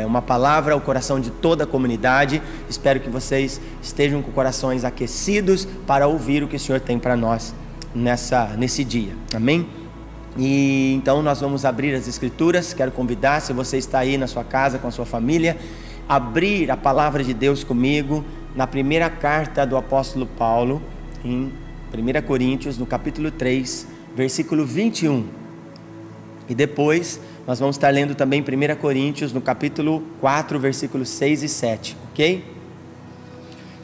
uma palavra ao coração de toda a comunidade. Espero que vocês estejam com corações aquecidos para ouvir o que o Senhor tem para nós nesse dia, amém? E então nós vamos abrir as Escrituras. Quero convidar, se você está aí na sua casa com a sua família, abrir a palavra de Deus comigo na primeira carta do apóstolo Paulo, em 1 Coríntios, no capítulo 3, versículo 21. E depois nós vamos estar lendo também 1 Coríntios, no capítulo 4, versículos 6 e 7, ok?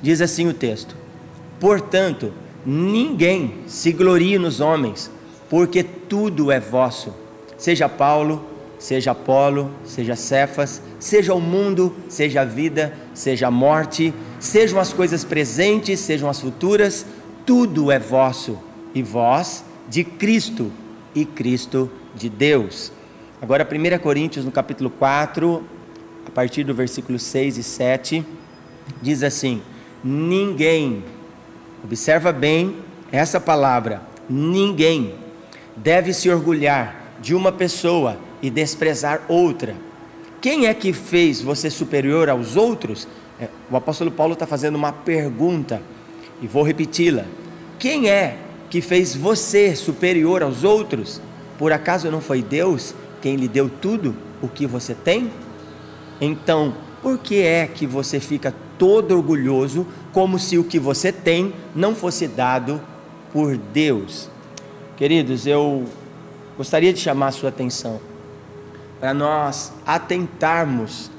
Diz assim o texto: portanto, ninguém se glorie nos homens, porque tudo é vosso, seja Paulo, seja Apolo, seja Cefas, seja o mundo, seja a vida, seja a morte, sejam as coisas presentes, sejam as futuras, tudo é vosso, e vós de Cristo, e Cristo de Deus. Agora 1 Coríntios, no capítulo 4, a partir do versículo 6 e 7, diz assim: ninguém, observa bem essa palavra, ninguém deve se orgulhar de uma pessoa e desprezar outra. Quem é que fez você superior aos outros? O apóstolo Paulo está fazendo uma pergunta e vou repeti-la. Quem é que fez você superior aos outros? Por acaso não foi Deus quem lhe deu tudo o que você tem? Então, por que é que você fica todo orgulhoso, como se o que você tem não fosse dado por Deus? Queridos, eu gostaria de chamar a sua atenção para nós atentarmos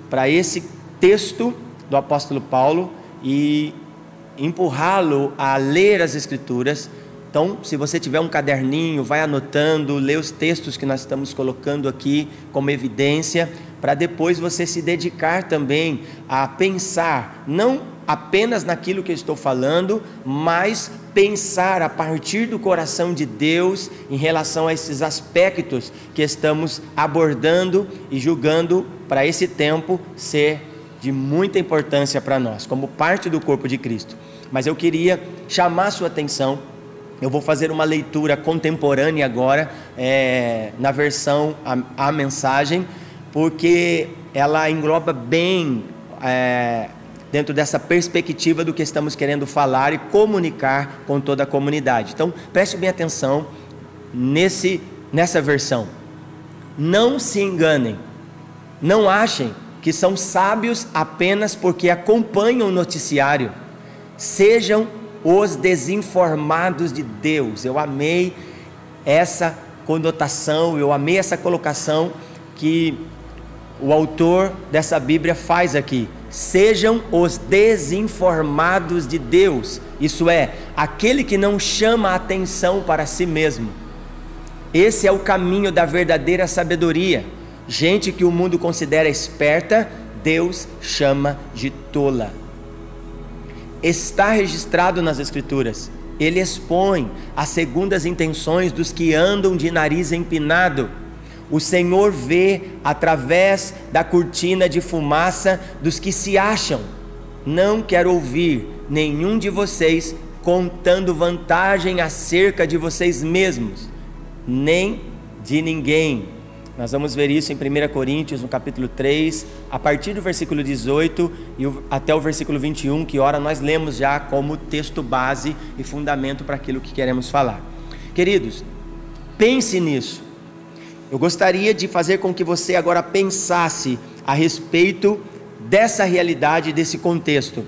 para esse texto do apóstolo Paulo e empurrá-lo a ler as Escrituras. Então, se você tiver um caderninho, vai anotando, lê os textos que nós estamos colocando aqui como evidência, para depois você se dedicar também a pensar, não apenas naquilo que eu estou falando, mas pensar a partir do coração de Deus em relação a esses aspectos que estamos abordando e julgando para esse tempo ser de muita importância para nós, como parte do corpo de Cristo. Mas eu queria chamar a sua atenção. Eu vou fazer uma leitura contemporânea agora, na versão a mensagem, porque ela engloba bem dentro dessa perspectiva do que estamos querendo falar e comunicar com toda a comunidade. Então preste bem atenção nessa versão. Não se enganem, não achem que são sábios apenas porque acompanham o noticiário. Sejam os desinformados de Deus. Eu amei essa conotação, eu amei essa colocação que o autor dessa Bíblia faz aqui. Sejam os desinformados de Deus, isso é, aquele que não chama a atenção para si mesmo. Esse é o caminho da verdadeira sabedoria. Gente que o mundo considera esperta, Deus chama de tola. Está registrado nas Escrituras. Ele expõe as segundas intenções dos que andam de nariz empinado. O Senhor vê através da cortina de fumaça dos que se acham. Não quero ouvir nenhum de vocês contando vantagem acerca de vocês mesmos, nem de ninguém. Nós vamos ver isso em 1 Coríntios, no capítulo 3, a partir do versículo 18 e até o versículo 21, que ora nós lemos já como texto base e fundamento para aquilo que queremos falar. Queridos, pense nisso. Eu gostaria de fazer com que você agora pensasse a respeito dessa realidade, desse contexto.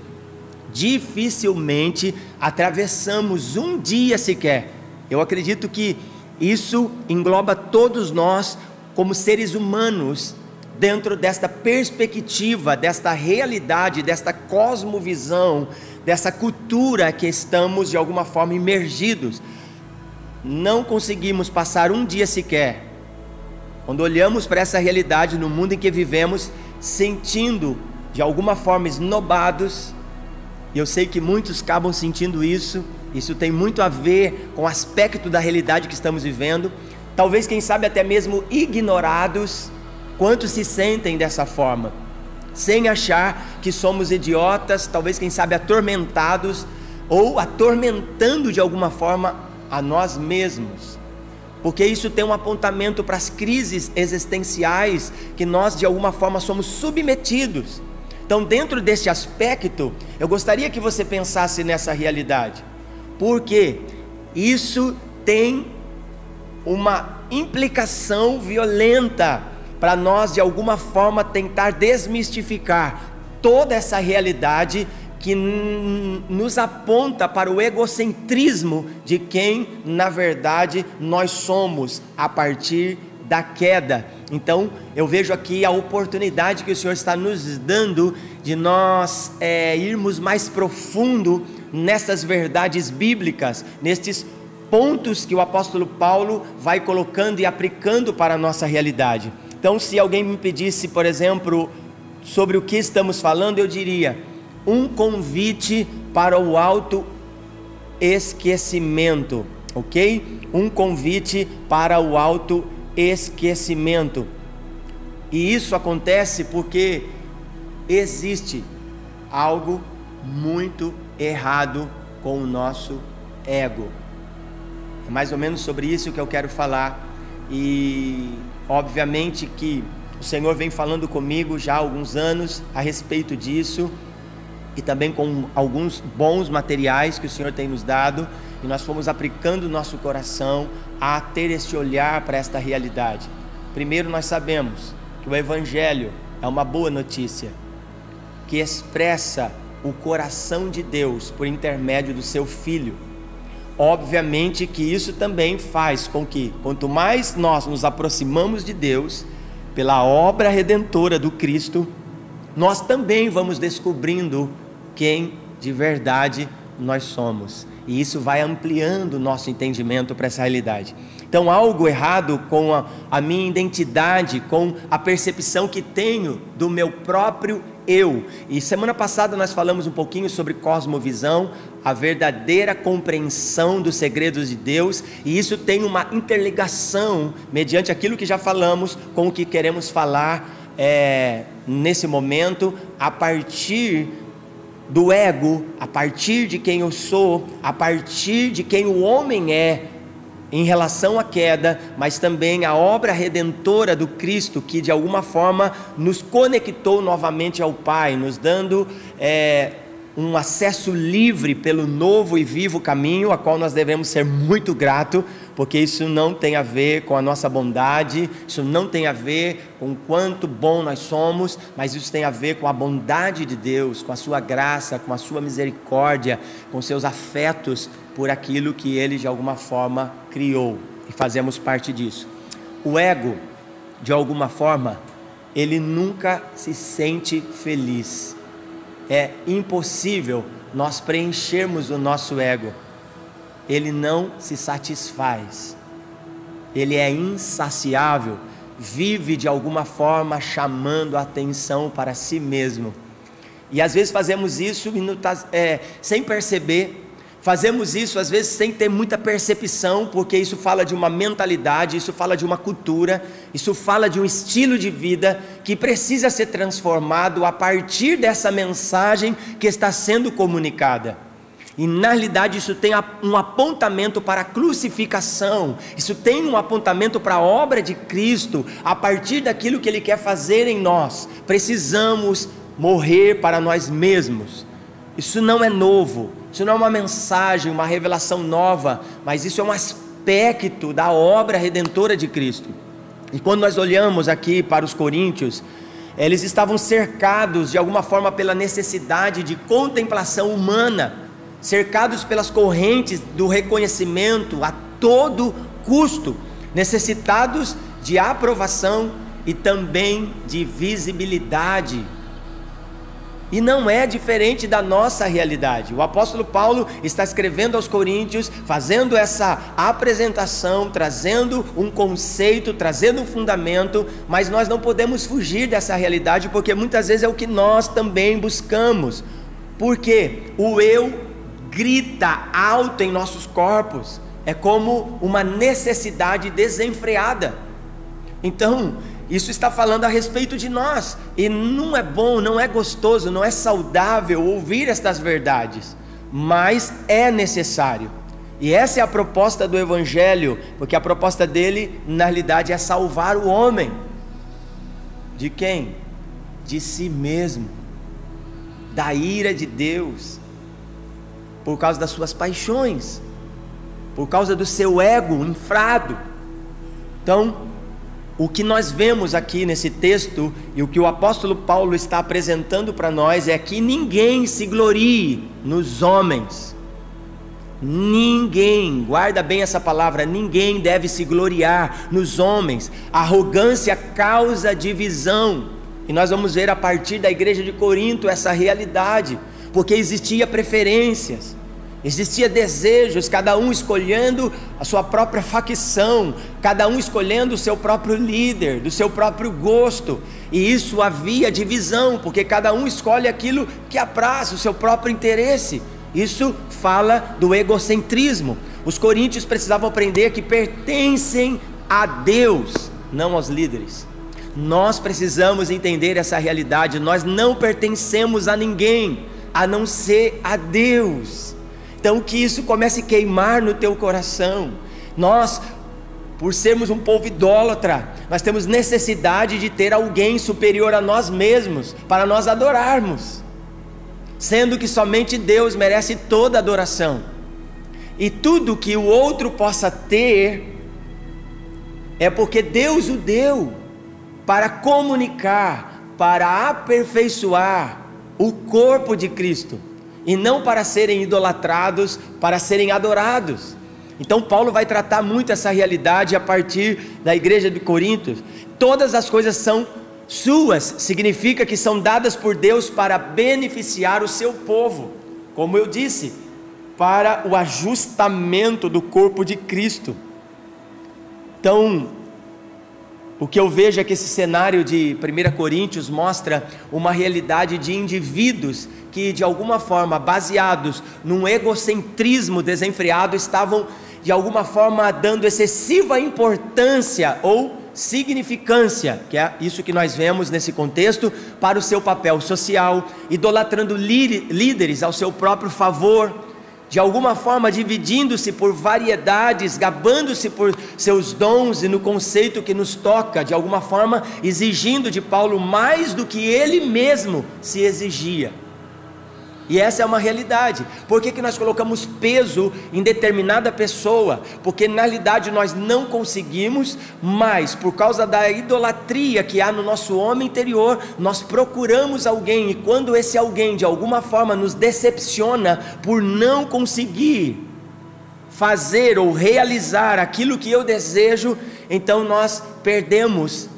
Dificilmente atravessamos um dia sequer. Eu acredito que isso engloba todos nós como seres humanos, dentro desta perspectiva, desta realidade, desta cosmovisão, dessa cultura que estamos de alguma forma imergidos. Não conseguimos passar um dia sequer, quando olhamos para essa realidade no mundo em que vivemos, sentindo de alguma forma esnobados, e eu sei que muitos acabam sentindo isso tem muito a ver com o aspecto da realidade que estamos vivendo, talvez quem sabe até mesmo ignorados. Quantos se sentem dessa forma, sem achar que somos idiotas, talvez quem sabe atormentados, ou atormentando de alguma forma a nós mesmos. porque isso tem um apontamento para as crises existenciais que nós de alguma forma somos submetidos. Então, dentro deste aspecto, eu gostaria que você pensasse nessa realidade, porque isso tem uma implicação violenta para nós de alguma forma tentar desmistificar toda essa realidade que nos aponta para o egocentrismo de quem na verdade nós somos a partir da queda. Então eu vejo aqui a oportunidade que o Senhor está nos dando de nós irmos mais profundo nessas verdades bíblicas, nestes pontos que o apóstolo Paulo vai colocando e aplicando para a nossa realidade. Então, se alguém me pedisse, por exemplo, sobre o que estamos falando, eu diria: um convite para o autoesquecimento, ok? Um convite para o autoesquecimento. E isso acontece porque existe algo muito errado com o nosso ego. É mais ou menos sobre isso que eu quero falar. E obviamente que o Senhor vem falando comigo já há alguns anos a respeito disso, e também com alguns bons materiais que o Senhor tem nos dado, e nós fomos aplicando o nosso coração a ter esse olhar para esta realidade. Primeiro, nós sabemos que o Evangelho é uma boa notícia, que expressa o coração de Deus por intermédio do seu Filho. Obviamente que isso também faz com que, quanto mais nós nos aproximamos de Deus, pela obra redentora do Cristo, nós também vamos descobrindo quem de verdade nós somos, e isso vai ampliando o nosso entendimento para essa realidade. Então, algo errado com a minha identidade, com a percepção que tenho do meu próprio eu. E semana passada nós falamos um pouquinho sobre cosmovisão, a verdadeira compreensão dos segredos de Deus, e isso tem uma interligação mediante aquilo que já falamos com o que queremos falar nesse momento, a partir do ego, a partir de quem eu sou, a partir de quem o homem é em relação à queda, mas também a obra redentora do Cristo, que de alguma forma nos conectou novamente ao Pai, nos dando um acesso livre pelo novo e vivo caminho, a qual nós devemos ser muito gratos, porque isso não tem a ver com a nossa bondade, isso não tem a ver com quanto bom nós somos, mas isso tem a ver com a bondade de Deus, com a sua graça, com a sua misericórdia, com seus afetos por aquilo que Ele de alguma forma criou, e fazemos parte disso. O ego, de alguma forma, ele nunca se sente feliz. É impossível nós preenchermos o nosso ego. Ele não se satisfaz, ele é insaciável, vive de alguma forma chamando a atenção para si mesmo. E às vezes fazemos isso sem perceber. Fazemos isso às vezes sem ter muita percepção, porque isso fala de uma mentalidade, isso fala de uma cultura, isso fala de um estilo de vida que precisa ser transformado a partir dessa mensagem que está sendo comunicada. E na realidade isso tem um apontamento para a crucificação, isso tem um apontamento para a obra de Cristo, a partir daquilo que Ele quer fazer em nós. Precisamos morrer para nós mesmos. Isso não é novo, isso não é uma mensagem, uma revelação nova, mas isso é um aspecto da obra redentora de Cristo. E quando nós olhamos aqui para os coríntios, eles estavam cercados de alguma forma pela necessidade de contemplação humana, cercados pelas correntes do reconhecimento a todo custo, necessitados de aprovação e também de visibilidade. E não é diferente da nossa realidade. O apóstolo Paulo está escrevendo aos coríntios, fazendo essa apresentação, trazendo um conceito, trazendo um fundamento, mas nós não podemos fugir dessa realidade, porque muitas vezes é o que nós também buscamos. Porque o eu grita alto em nossos corpos, é como uma necessidade desenfreada. Então, isso está falando a respeito de nós, e não é bom, não é gostoso, não é saudável ouvir estas verdades, mas é necessário. E essa é a proposta do Evangelho, porque a proposta dele, na realidade, é salvar o homem. De quem? De si mesmo, da ira de Deus, por causa das suas paixões, por causa do seu ego inflado. Então, o que nós vemos aqui nesse texto, e o que o apóstolo Paulo está apresentando para nós, é que ninguém se glorie nos homens. Ninguém, guarda bem essa palavra, ninguém deve se gloriar nos homens. Arrogância causa divisão, e nós vamos ver a partir da igreja de Corinto essa realidade, porque existia preferências, existia desejos, cada um escolhendo a sua própria facção, cada um escolhendo o seu próprio líder, do seu próprio gosto, e isso havia divisão, porque cada um escolhe aquilo que apraz o seu próprio interesse. Isso fala do egocentrismo. Os coríntios precisavam aprender que pertencem a Deus, não aos líderes. Nós precisamos entender essa realidade. Nós não pertencemos a ninguém, a não ser a Deus. Então que isso comece a queimar no teu coração. Nós, por sermos um povo idólatra, nós temos necessidade de ter alguém superior a nós mesmos, para nós adorarmos, sendo que somente Deus merece toda adoração, e tudo que o outro possa ter, é porque Deus o deu, para comunicar, para aperfeiçoar o corpo de Cristo, e não para serem idolatrados, para serem adorados. Então Paulo vai tratar muito essa realidade a partir da igreja de Corinto. Todas as coisas são suas, significa que são dadas por Deus para beneficiar o seu povo, como eu disse, para o ajustamento do corpo de Cristo. Então, o que eu vejo é que esse cenário de 1 Coríntios mostra uma realidade de indivíduos que, de alguma forma, baseados num egocentrismo desenfreado, estavam de alguma forma dando excessiva importância ou significância, que é isso que nós vemos nesse contexto, para o seu papel social, idolatrando líderes ao seu próprio favor, de alguma forma dividindo-se por variedades, gabando-se por seus dons e no conceito que nos toca, de alguma forma exigindo de Paulo mais do que ele mesmo se exigia. E essa é uma realidade. Por que nós colocamos peso em determinada pessoa? Porque na realidade nós não conseguimos, mas por causa da idolatria que há no nosso homem interior, nós procuramos alguém, e quando esse alguém de alguma forma nos decepciona por não conseguir fazer ou realizar aquilo que eu desejo, então nós perdemos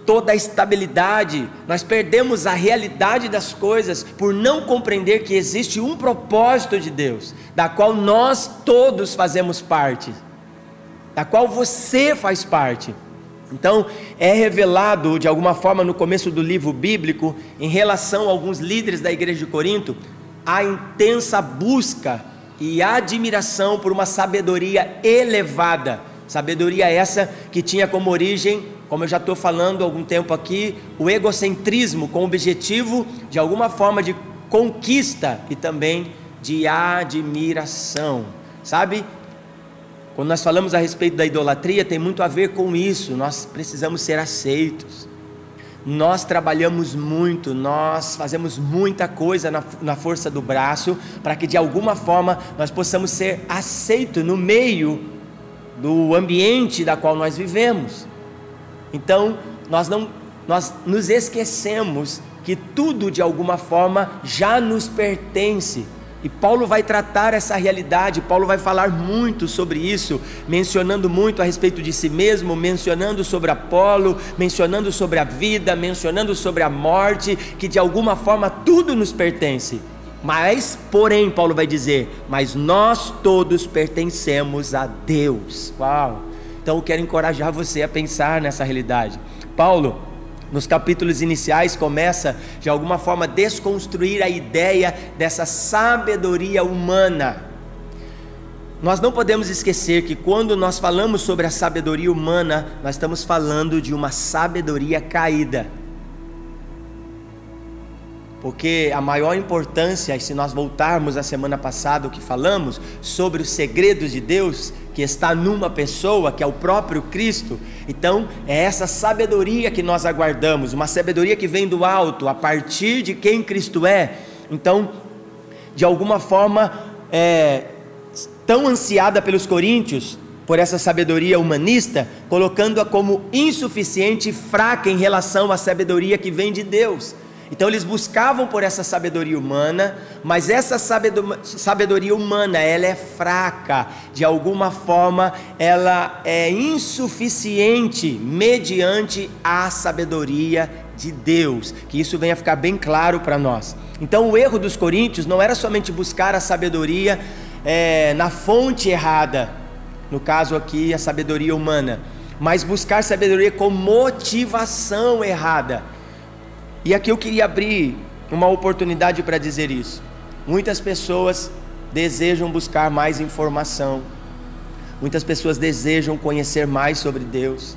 toda a estabilidade, nós perdemos a realidade das coisas, por não compreender que existe um propósito de Deus, da qual nós todos fazemos parte, da qual você faz parte. Então é revelado de alguma forma no começo do livro bíblico, em relação a alguns líderes da igreja de Corinto, a intensa busca e admiração por uma sabedoria elevada, sabedoria essa que tinha como origem, como eu já estou falando há algum tempo aqui, o egocentrismo, com o objetivo de alguma forma de conquista e também de admiração, sabe? Quando nós falamos a respeito da idolatria, tem muito a ver com isso. Nós precisamos ser aceitos, nós trabalhamos muito, nós fazemos muita coisa na força do braço, para que de alguma forma nós possamos ser aceitos no meio do ambiente da qual nós vivemos. Então nós nos esquecemos que tudo de alguma forma já nos pertence, e Paulo vai tratar essa realidade. Paulo vai falar muito sobre isso, mencionando muito a respeito de si mesmo, mencionando sobre Apolo, mencionando sobre a vida, mencionando sobre a morte, que de alguma forma tudo nos pertence. Mas, porém, Paulo vai dizer, mas nós todos pertencemos a Deus. Uau! Então eu quero encorajar você a pensar nessa realidade. Paulo, nos capítulos iniciais, começa de alguma forma a desconstruir a ideia dessa sabedoria humana. Nós não podemos esquecer que quando nós falamos sobre a sabedoria humana, nós estamos falando de uma sabedoria caída. Porque a maior importância, e se nós voltarmos à semana passada o que falamos sobre os segredos de Deus, que está numa pessoa, que é o próprio Cristo, então é essa sabedoria que nós aguardamos, uma sabedoria que vem do alto, a partir de quem Cristo é. Então, de alguma forma, tão ansiada pelos coríntios, por essa sabedoria humanista, colocando-a como insuficiente e fraca em relação à sabedoria que vem de Deus. Então eles buscavam por essa sabedoria humana, mas essa sabedoria humana, ela é fraca, de alguma forma ela é insuficiente mediante a sabedoria de Deus, que isso venha ficar bem claro para nós. Então o erro dos coríntios não era somente buscar a sabedoria na fonte errada, no caso aqui a sabedoria humana, mas buscar sabedoria com motivação errada. E aqui eu queria abrir uma oportunidade para dizer isso. Muitas pessoas desejam buscar mais informação, muitas pessoas desejam conhecer mais sobre Deus,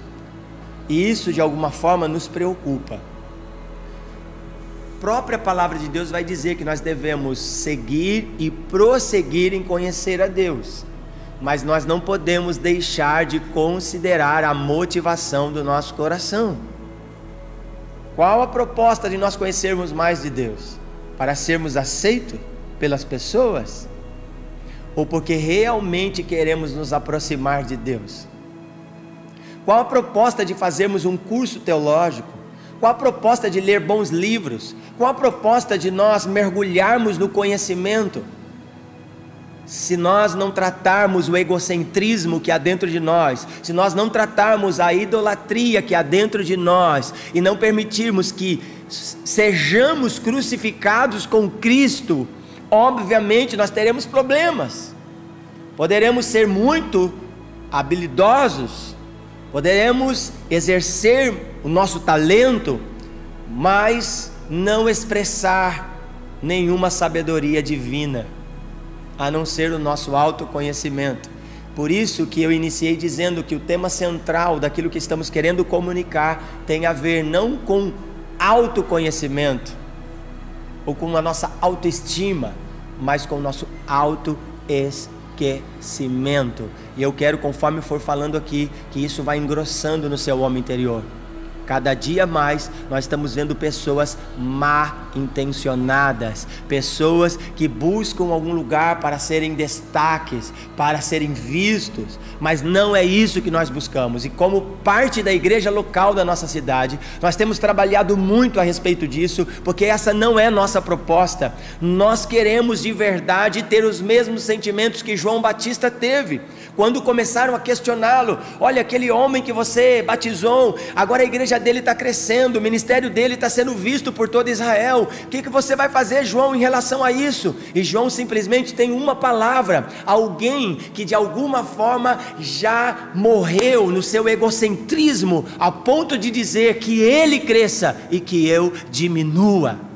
e isso de alguma forma nos preocupa. A própria palavra de Deus vai dizer que nós devemos seguir e prosseguir em conhecer a Deus, mas nós não podemos deixar de considerar a motivação do nosso coração. Qual a proposta de nós conhecermos mais de Deus? Para sermos aceitos pelas pessoas? Ou porque realmente queremos nos aproximar de Deus? Qual a proposta de fazermos um curso teológico? Qual a proposta de ler bons livros? Qual a proposta de nós mergulharmos no conhecimento? Se nós não tratarmos o egocentrismo que há dentro de nós, se nós não tratarmos a idolatria que há dentro de nós, e não permitirmos que sejamos crucificados com Cristo, obviamente nós teremos problemas. Poderemos ser muito habilidosos, poderemos exercer o nosso talento, mas não expressar nenhuma sabedoria divina, a não ser o nosso autoconhecimento. Por isso que eu iniciei dizendo que o tema central daquilo que estamos querendo comunicar tem a ver não com autoconhecimento ou com a nossa autoestima, mas com o nosso autoesquecimento. E eu quero, conforme for falando aqui, que isso vai engrossando no seu homem interior. Cada dia mais nós estamos vendo pessoas mal intencionadas, pessoas que buscam algum lugar para serem destaques, para serem vistos, mas não é isso que nós buscamos. E como parte da igreja local da nossa cidade, nós temos trabalhado muito a respeito disso, porque essa não é nossa proposta. Nós queremos de verdade ter os mesmos sentimentos que João Batista teve, quando começaram a questioná-lo: olha, aquele homem que você batizou, agora a igreja dele está crescendo, o ministério dele está sendo visto por todo Israel, o que você vai fazer, João, em relação a isso? E João simplesmente tem uma palavra: alguém que de alguma forma já morreu no seu egocentrismo, a ponto de dizer que ele cresça e que eu diminua.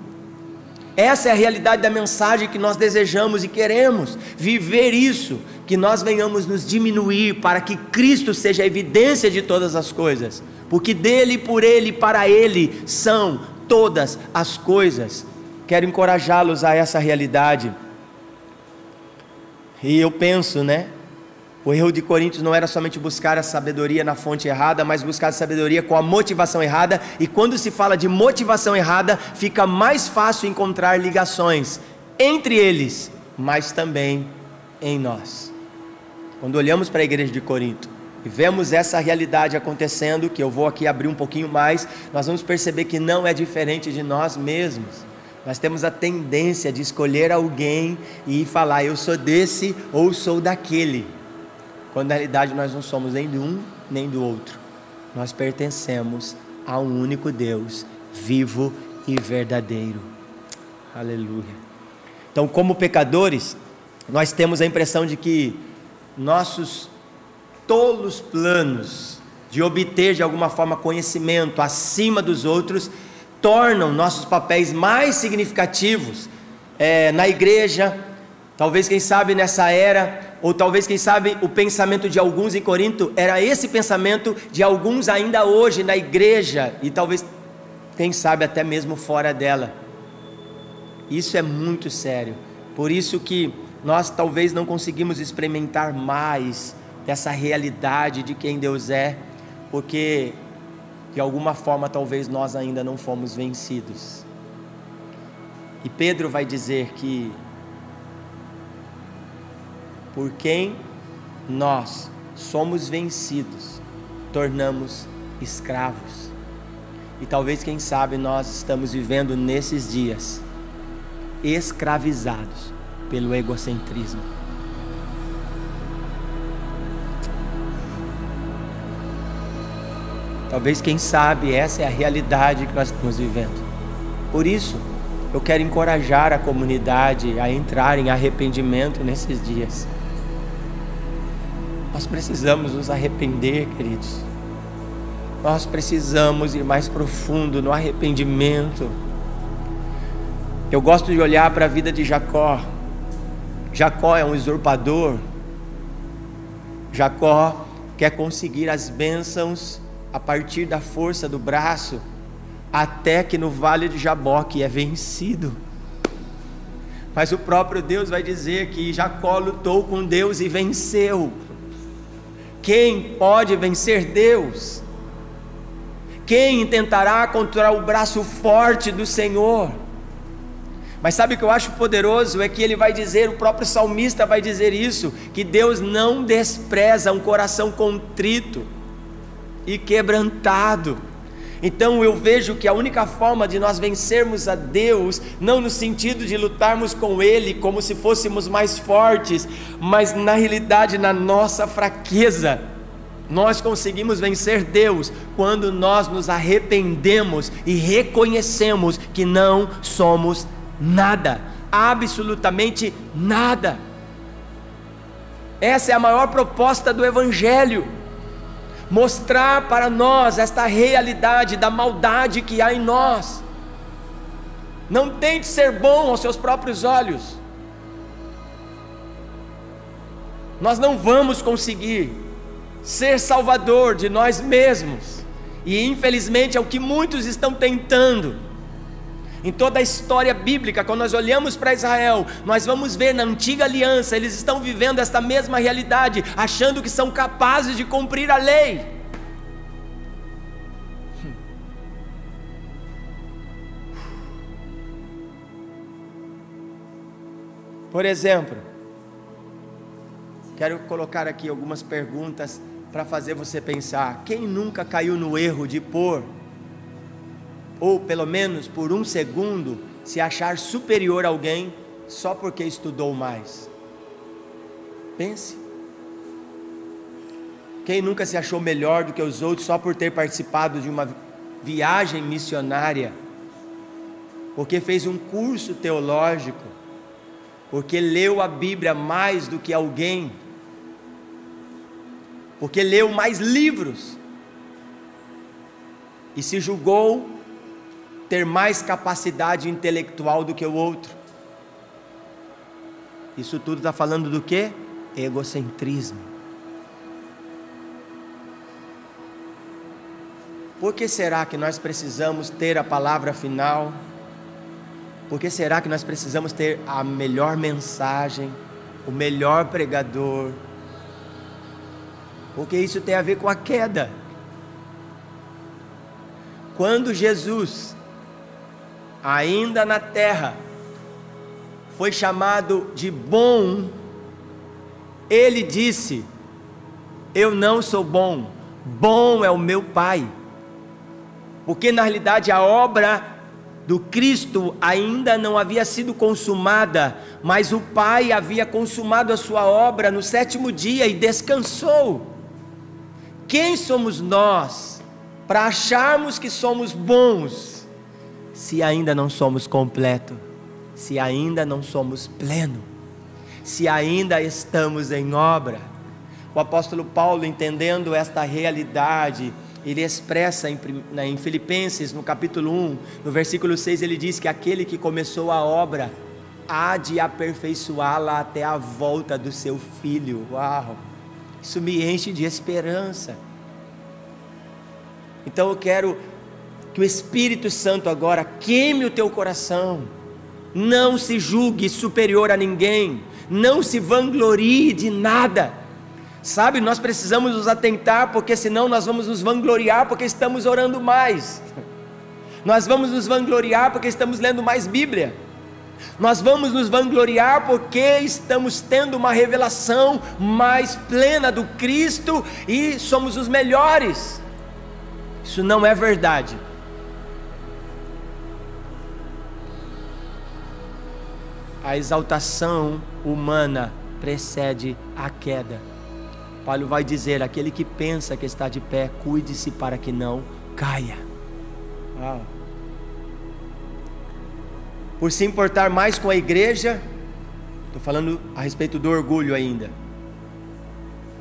Essa é a realidade da mensagem que nós desejamos e queremos viver isso, que nós venhamos nos diminuir para que Cristo seja a evidência de todas as coisas, porque dele, por ele e para ele são todas as coisas. Quero encorajá-los a essa realidade. E eu penso, o erro de Coríntios não era somente buscar a sabedoria na fonte errada, mas buscar a sabedoria com a motivação errada. E quando se fala de motivação errada, fica mais fácil encontrar ligações entre eles, mas também em nós. Quando olhamos para a igreja de Corinto e vemos essa realidade acontecendo, que eu vou aqui abrir um pouquinho mais, nós vamos perceber que não é diferente de nós mesmos. Nós temos a tendência de escolher alguém e falar: eu sou desse ou sou daquele, quando na realidade nós não somos nem de um nem do outro. Nós pertencemos a um único Deus, vivo e verdadeiro. Aleluia. Então, como pecadores, nós temos a impressão de que nossos tolos planos de obter de alguma forma conhecimento acima dos outros tornam nossos papéis mais significativos na igreja. Talvez, quem sabe, nessa era, ou talvez, quem sabe, o pensamento de alguns em Corinto era esse pensamento de alguns ainda hoje na igreja, e talvez, quem sabe, até mesmo fora dela. Isso é muito sério. Por isso que nós talvez não conseguimos experimentar mais dessa realidade de quem Deus é, porque de alguma forma talvez nós ainda não fomos vencidos. E Pedro vai dizer que por quem nós somos vencidos, tornamos escravos. E talvez, quem sabe, nós estamos vivendo nesses dias escravizados pelo egocentrismo. Talvez, quem sabe, essa é a realidade que nós estamos vivendo. Por isso, eu quero encorajar a comunidade a entrar em arrependimento nesses dias. Nós precisamos nos arrepender, queridos. Nós precisamos ir mais profundo no arrependimento. Eu gosto de olhar para a vida de Jacó. Jacó é um usurpador. Jacó quer conseguir as bênçãos a partir da força do braço, até que no vale de Jaboque é vencido. Mas o próprio Deus vai dizer que Jacó lutou com Deus e venceu. Quem pode vencer Deus? Quem tentará contra o braço forte do Senhor? Mas sabe o que eu acho poderoso? É que ele vai dizer, o próprio salmista vai dizer isso, que Deus não despreza um coração contrito e quebrantado. Então eu vejo que a única forma de nós vencermos a Deus, não no sentido de lutarmos com Ele como se fôssemos mais fortes, mas na realidade, na nossa fraqueza, nós conseguimos vencer Deus quando nós nos arrependemos e reconhecemos que não somos nada, absolutamente nada. Essa é a maior proposta do Evangelho. Mostrar para nós esta realidade da maldade que há em nós. Não tente ser bom aos seus próprios olhos. Nós não vamos conseguir ser salvador de nós mesmos. E infelizmente é o que muitos estão tentando. Em toda a história bíblica, quando nós olhamos para Israel, nós vamos ver na antiga aliança, eles estão vivendo esta mesma realidade, achando que são capazes de cumprir a lei. Por exemplo, quero colocar aqui algumas perguntas para fazer você pensar. Quem nunca caiu no erro de pôr, ou pelo menos por um segundo, se achar superior a alguém só porque estudou mais? Pense. Quem nunca se achou melhor do que os outros só por ter participado de uma viagem missionária, porque fez um curso teológico, porque leu a Bíblia mais do que alguém, porque leu mais livros e se julgou ter mais capacidade intelectual do que o outro? Isso tudo está falando do quê? Egocentrismo. Por que será que nós precisamos ter a palavra final? Por que será que nós precisamos ter a melhor mensagem, o melhor pregador? Porque isso tem a ver com a queda. Quando Jesus, ainda na terra, foi chamado de bom, ele disse: eu não sou bom, bom é o meu Pai. Porque na realidade a obra do Cristo ainda não havia sido consumada, mas o Pai havia consumado a sua obra no 7º dia e descansou. Quem somos nós para acharmos que somos bons, se ainda não somos completos, se ainda não somos pleno, se ainda estamos em obra? O apóstolo Paulo, entendendo esta realidade, ele expressa em Filipenses, no capítulo 1, no versículo 6, ele diz que aquele que começou a obra há de aperfeiçoá-la até a volta do seu Filho. Uau! Isso me enche de esperança. Então eu quero que o Espírito Santo agora queime o teu coração Não se julgue superior a ninguém, não se vanglorie de nada. Sabe, nós precisamos nos atentar, porque senão nós vamos nos vangloriar porque estamos orando mais. Nós vamos nos vangloriar porque estamos lendo mais Bíblia. Nós vamos nos vangloriar porque estamos tendo uma revelação mais plena do Cristo e somos os melhores. Isso não é verdade. A exaltação humana precede a queda. Paulo vai dizer: aquele que pensa que está de pé, cuide-se para que não caia. Uau. Por se importar mais com a igreja, estou falando a respeito do orgulho ainda,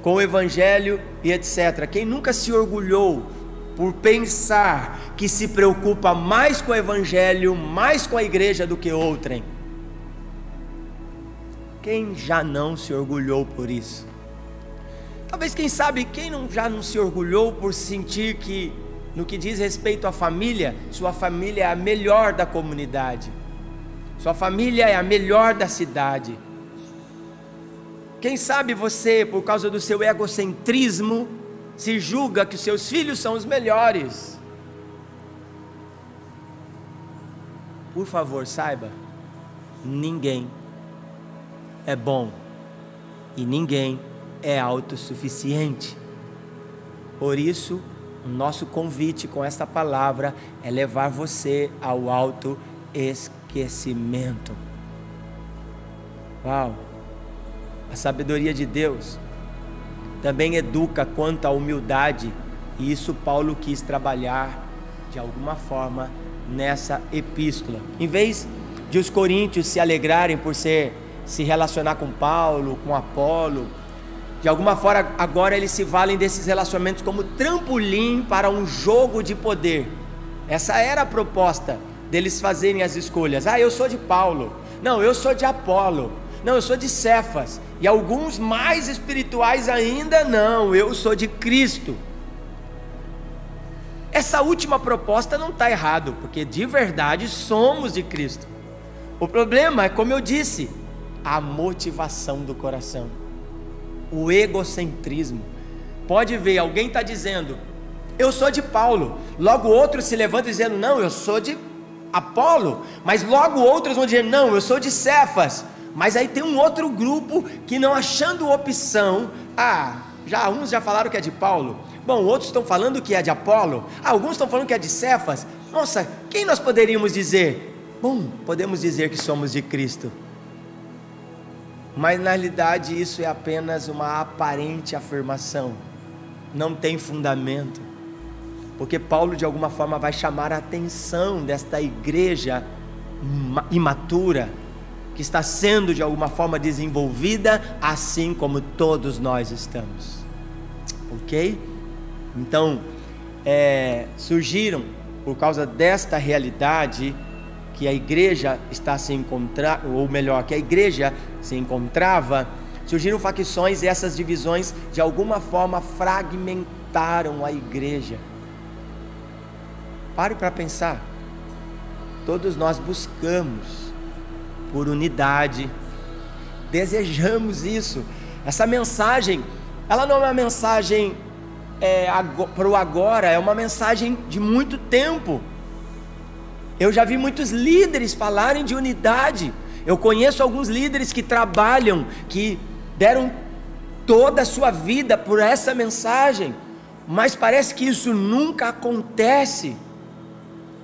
com o evangelho e etc. Quem nunca se orgulhou por pensar que se preocupa mais com o evangelho, mais com a igreja do que outrem? Quem já não se orgulhou por isso? Talvez, quem sabe, quem já não se orgulhou por sentir que, no que diz respeito à família, sua família é a melhor da comunidade, sua família é a melhor da cidade. Quem sabe você, por causa do seu egocentrismo, se julga que os seus filhos são os melhores. Por favor, saiba, ninguém é bom e ninguém é autossuficiente. Por isso, o nosso convite com esta palavra é levar você ao autoesquecimento. Uau! A sabedoria de Deus também educa quanto à humildade, e isso Paulo quis trabalhar de alguma forma nessa epístola. Em vez de os coríntios se alegrarem por se relacionar com Paulo, com Apolo, de alguma forma agora eles se valem desses relacionamentos como trampolim para um jogo de poder. Essa era a proposta deles fazerem as escolhas. Eu sou de Paulo, não, eu sou de Apolo, não, eu sou de Cefas, e alguns mais espirituais ainda, não, eu sou de Cristo. Essa última proposta não está errado, porque de verdade somos de Cristo. O problema é, como eu disse, a motivação do coração, o egocentrismo. Pode ver, alguém está dizendo: eu sou de Paulo, logo outros se levantam dizendo: não, eu sou de Apolo, mas logo outros vão dizer: não, eu sou de Cefas. Mas aí tem um outro grupo que, não achando opção, uns já falaram que é de Paulo, bom, outros estão falando que é de Apolo, alguns estão falando que é de Cefas. Nossa, quem nós poderíamos dizer? Bom, podemos dizer que somos de Cristo. Mas na realidade isso é apenas uma aparente afirmação, não tem fundamento, porque Paulo de alguma forma vai chamar a atenção desta igreja imatura, que está sendo de alguma forma desenvolvida, assim como todos nós estamos, ok? Então, surgiram, por causa desta realidade, que a igreja está se encontrando, ou melhor, que a igreja se encontrava, surgiram facções, e essas divisões de alguma forma fragmentaram a igreja. Pare para pensar, todos nós buscamos por unidade, desejamos isso. Essa mensagem, ela não é uma mensagem para o agora, é uma mensagem de muito tempo. Eu já vi muitos líderes falarem de unidade. Eu conheço alguns líderes que trabalham, que deram toda a sua vida por essa mensagem, mas parece que isso nunca acontece.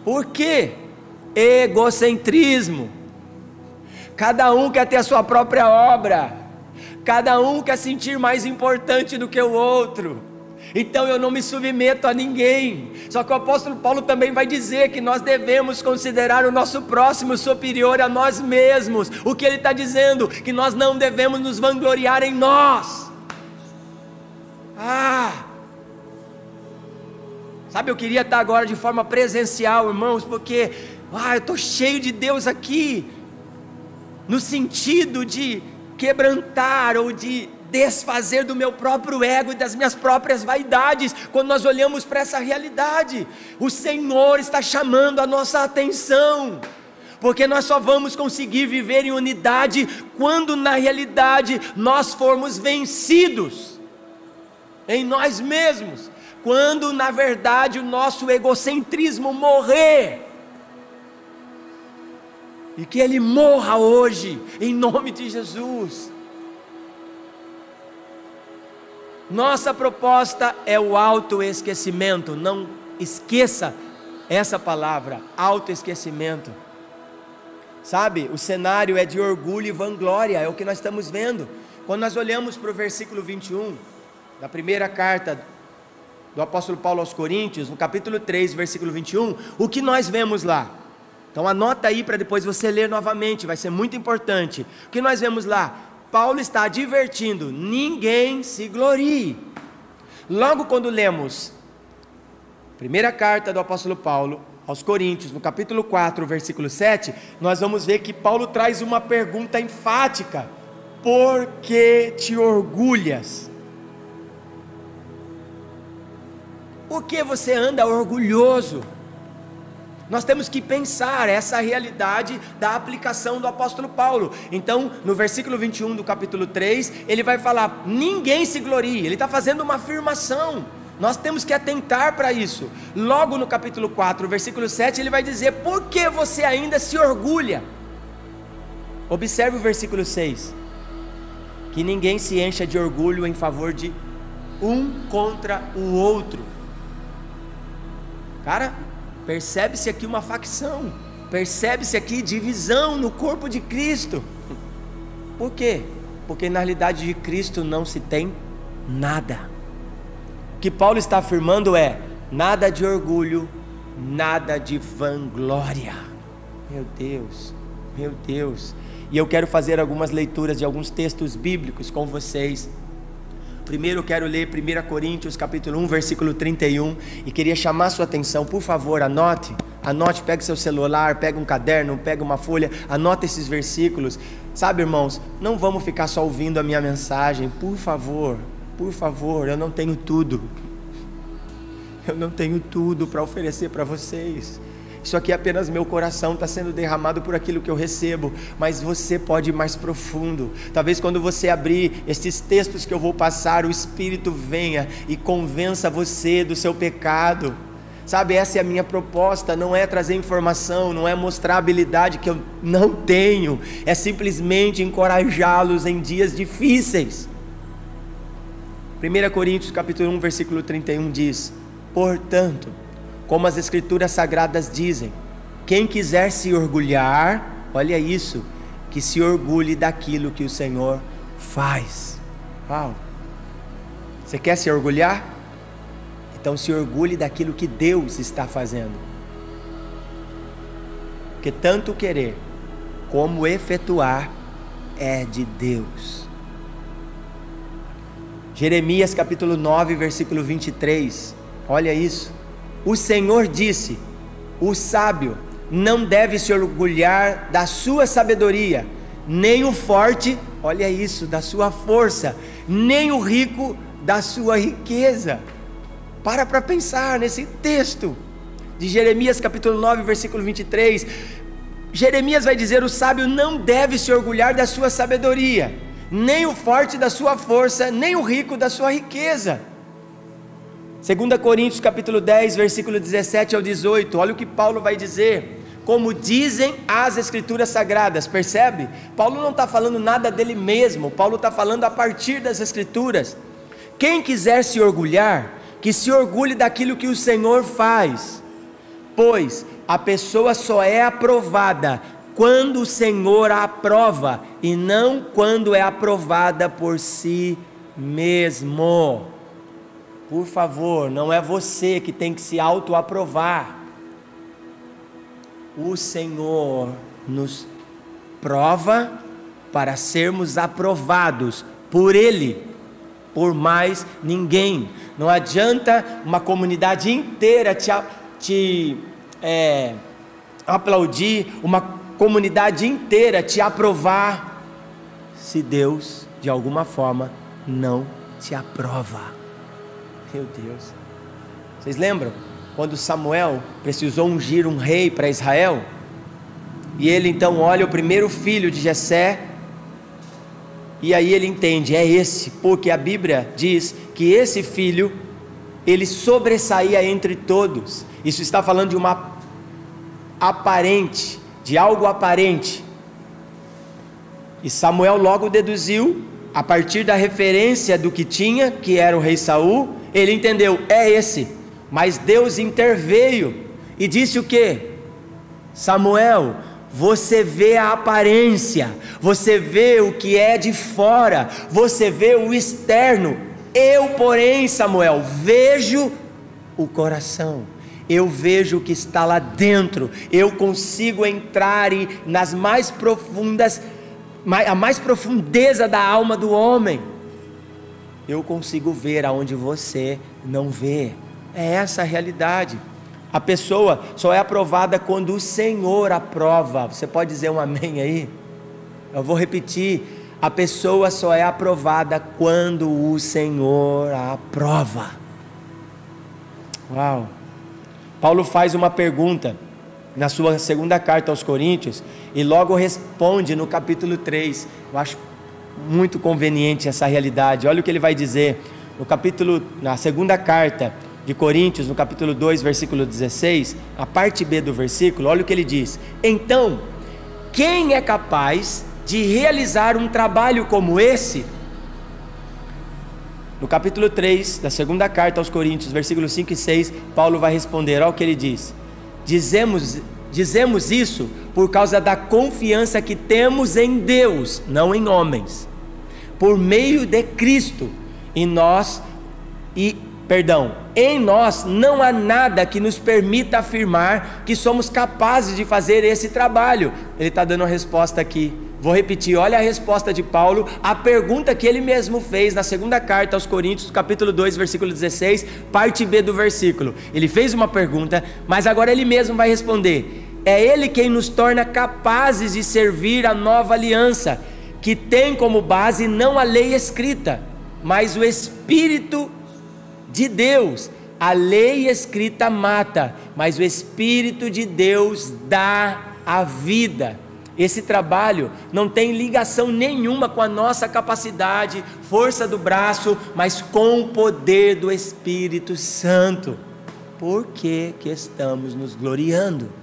Por quê? Egocentrismo. Cada um quer ter a sua própria obra, cada um quer sentir mais importante do que o outro. Então eu não me submeto a ninguém. Só que o apóstolo Paulo também vai dizer que nós devemos considerar o nosso próximo superior a nós mesmos. O que ele está dizendo? Que nós não devemos nos vangloriar em nós. Sabe, eu queria estar agora de forma presencial, irmãos, porque eu estou cheio de Deus aqui, no sentido de quebrantar ou de desfazer do meu próprio ego e das minhas próprias vaidades. Quando nós olhamos para essa realidade, o Senhor está chamando a nossa atenção, porque nós só vamos conseguir viver em unidade quando na realidade nós formos vencidos em nós mesmos, quando na verdade o nosso egocentrismo morrer, e que ele morra hoje, em nome de Jesus. Nossa proposta é o autoesquecimento, não esqueça essa palavra, autoesquecimento. Sabe, o cenário é de orgulho e vanglória, é o que nós estamos vendo. Quando nós olhamos para o versículo 21, da primeira carta do apóstolo Paulo aos Coríntios, no capítulo 3, versículo 21, o que nós vemos lá? Então anota aí para depois você ler novamente, vai ser muito importante. O que nós vemos lá? Paulo está advertindo: ninguém se glorie. Logo quando lemos primeira carta do apóstolo Paulo aos Coríntios, no capítulo 4, versículo 7, nós vamos ver que Paulo traz uma pergunta enfática: por que te orgulhas? Por que você anda orgulhoso? Nós temos que pensar essa realidade da aplicação do apóstolo Paulo. Então, no versículo 21 do capítulo 3, ele vai falar: ninguém se glorie. Ele está fazendo uma afirmação, nós temos que atentar para isso. Logo no capítulo 4, versículo 7, ele vai dizer: por que você ainda se orgulha? Observe o versículo 6, que ninguém se encha de orgulho em favor de um contra o outro. Cara, percebe-se aqui uma facção, percebe-se aqui divisão no corpo de Cristo. Por quê? Porque na realidade de Cristo não se tem nada. O que Paulo está afirmando é: nada de orgulho, nada de vanglória. Meu Deus, meu Deus. E eu quero fazer algumas leituras de alguns textos bíblicos com vocês. Primeiro eu quero ler 1 Coríntios capítulo 1, versículo 31, e queria chamar sua atenção, por favor, anote, pegue seu celular, pegue um caderno, pegue uma folha, anote esses versículos. Sabe, irmãos, não vamos ficar só ouvindo a minha mensagem, por favor, eu não tenho tudo, para oferecer para vocês. Isso aqui é apenas meu coração, está sendo derramado por aquilo que eu recebo, mas você pode ir mais profundo. Talvez quando você abrir estes textos que eu vou passar, o Espírito venha e convença você do seu pecado. Sabe, essa é a minha proposta, não é trazer informação, não é mostrar habilidade que eu não tenho, é simplesmente encorajá-los em dias difíceis. 1 Coríntios capítulo 1, versículo 31 diz: portanto, como as Escrituras Sagradas dizem, quem quiser se orgulhar, olha isso, que se orgulhe daquilo que o Senhor faz. Uau! Você quer se orgulhar? Então se orgulhe daquilo que Deus está fazendo. Porque tanto querer como efetuar é de Deus. Jeremias capítulo 9, versículo 23, olha isso. O Senhor disse: o sábio não deve se orgulhar da sua sabedoria, nem o forte, olha isso, da sua força, nem o rico da sua riqueza. Para pensar nesse texto de Jeremias capítulo 9, versículo 23. Jeremias vai dizer: o sábio não deve se orgulhar da sua sabedoria, nem o forte da sua força, nem o rico da sua riqueza. 2 Coríntios capítulo 10, versículo 17 ao 18, olha o que Paulo vai dizer: como dizem as Escrituras Sagradas. Percebe? Paulo não está falando nada dele mesmo, Paulo está falando a partir das Escrituras. Quem quiser se orgulhar, que se orgulhe daquilo que o Senhor faz, pois a pessoa só é aprovada quando o Senhor a aprova, e não quando é aprovada por si mesmo. Por favor, não é você que tem que se autoaprovar. O Senhor nos prova para sermos aprovados por Ele, por mais ninguém. Não adianta uma comunidade inteira te aplaudir, uma comunidade inteira te aprovar, se Deus de alguma forma não te aprova. Meu Deus, vocês lembram quando Samuel precisou ungir um rei para Israel? E ele então olha o primeiro filho de Jessé, e aí ele entende, é esse, porque a Bíblia diz que esse filho, ele sobressaía entre todos. Isso está falando de uma aparente, de algo aparente. E Samuel logo deduziu, a partir da referência do que tinha, que era o rei Saul, ele entendeu, é esse. Mas Deus interveio e disse o quê? Samuel, você vê a aparência, você vê o que é de fora, você vê o externo. Eu, porém, Samuel, vejo o coração, eu vejo o que está lá dentro, eu consigo entrar nas mais profundas, a mais profundeza da alma do homem, eu consigo ver aonde você não vê. É essa a realidade. A pessoa só é aprovada quando o Senhor aprova. Você pode dizer um amém aí? Eu vou repetir, a pessoa só é aprovada quando o Senhor a aprova. Uau! Paulo faz uma pergunta na sua segunda carta aos Coríntios, e logo responde no capítulo 3, eu acho muito conveniente essa realidade. Olha o que ele vai dizer, na segunda carta de Coríntios, no capítulo 2, versículo 16, a parte B do versículo, olha o que ele diz: então, quem é capaz de realizar um trabalho como esse? No capítulo 3, da segunda carta aos Coríntios, versículos 5 e 6, Paulo vai responder, olha o que ele diz: dizemos isso por causa da confiança que temos em Deus, não em homens, por meio de Cristo, em nós não há nada que nos permita afirmar que somos capazes de fazer esse trabalho. Ele está dando a resposta aqui, vou repetir, olha a resposta de Paulo, a pergunta que ele mesmo fez na segunda carta aos Coríntios, capítulo 2, versículo 16, parte B do versículo. Ele fez uma pergunta, mas agora ele mesmo vai responder. É Ele quem nos torna capazes de servir a nova aliança, que tem como base não a lei escrita, mas o Espírito de Deus. A lei escrita mata, mas o Espírito de Deus dá a vida. Esse trabalho não tem ligação nenhuma com a nossa capacidade, força do braço, mas com o poder do Espírito Santo. Por que estamos nos gloriando?